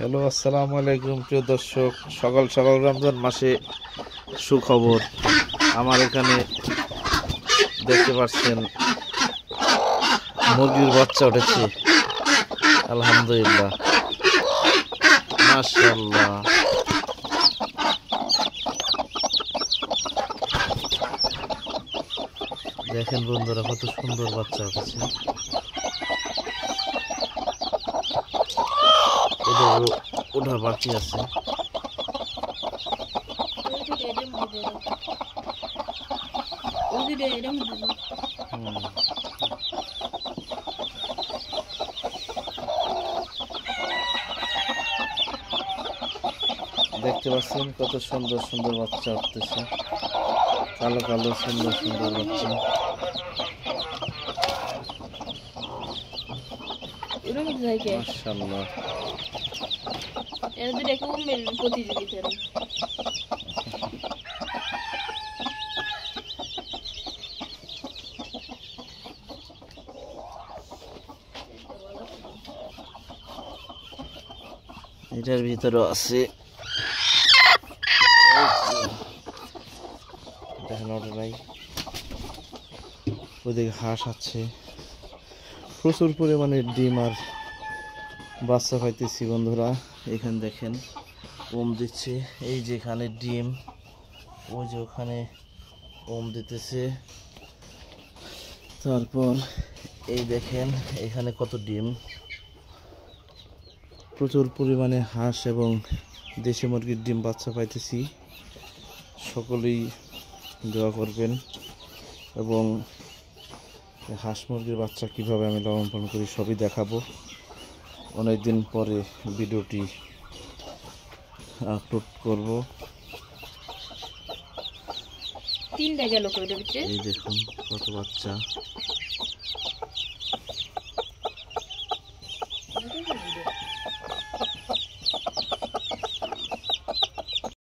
Hello, আসসালামু আলাইকুম প্রিয় দর্শক। সকাল সকাল রমজান মাসে সুখবর। আমার এখানে দেখতে পাচ্ছেন মুরগির বাচ্চা উঠেছে, আলহামদুলিল্লাহ, মাশাআল্লাহ। দেখেন বন্ধুরা, কত সুন্দর বাচ্চা উঠেছে। ওটা বাকি আছে। দেখতে পাচ্ছেন কত সুন্দর সুন্দর বাচ্চা উঠতেছে, কালো কালো সুন্দর সুন্দর বাচ্চা। মাশাআল্লাহ। এটার ভিতরে আছে, দেখেন ওটা নাই। ওইদিকে হাঁস আছে, প্রচুর পরিমাণে ডিম আর বাচ্চা পাইতেছি বন্ধুরা। এখানে দেখেন ওম দিচ্ছে, এই যেখানে ডিম, ওই যে ওখানে ওম দিতেছে। তারপর এই দেখেন এখানে কত ডিম। প্রচুর পরিমাণে হাঁস এবং দেশি মুরগির ডিম বাচ্চা পাইতেছি। সকলেই দোয়া করবেন। এবং হাঁস মুরগির বাচ্চা কিভাবে আমি লালন পালন করি সবই দেখাবো। অনেকদিন পরে ভিডিওটি আপলোড করব। এই দেখুন কত বাচ্চা।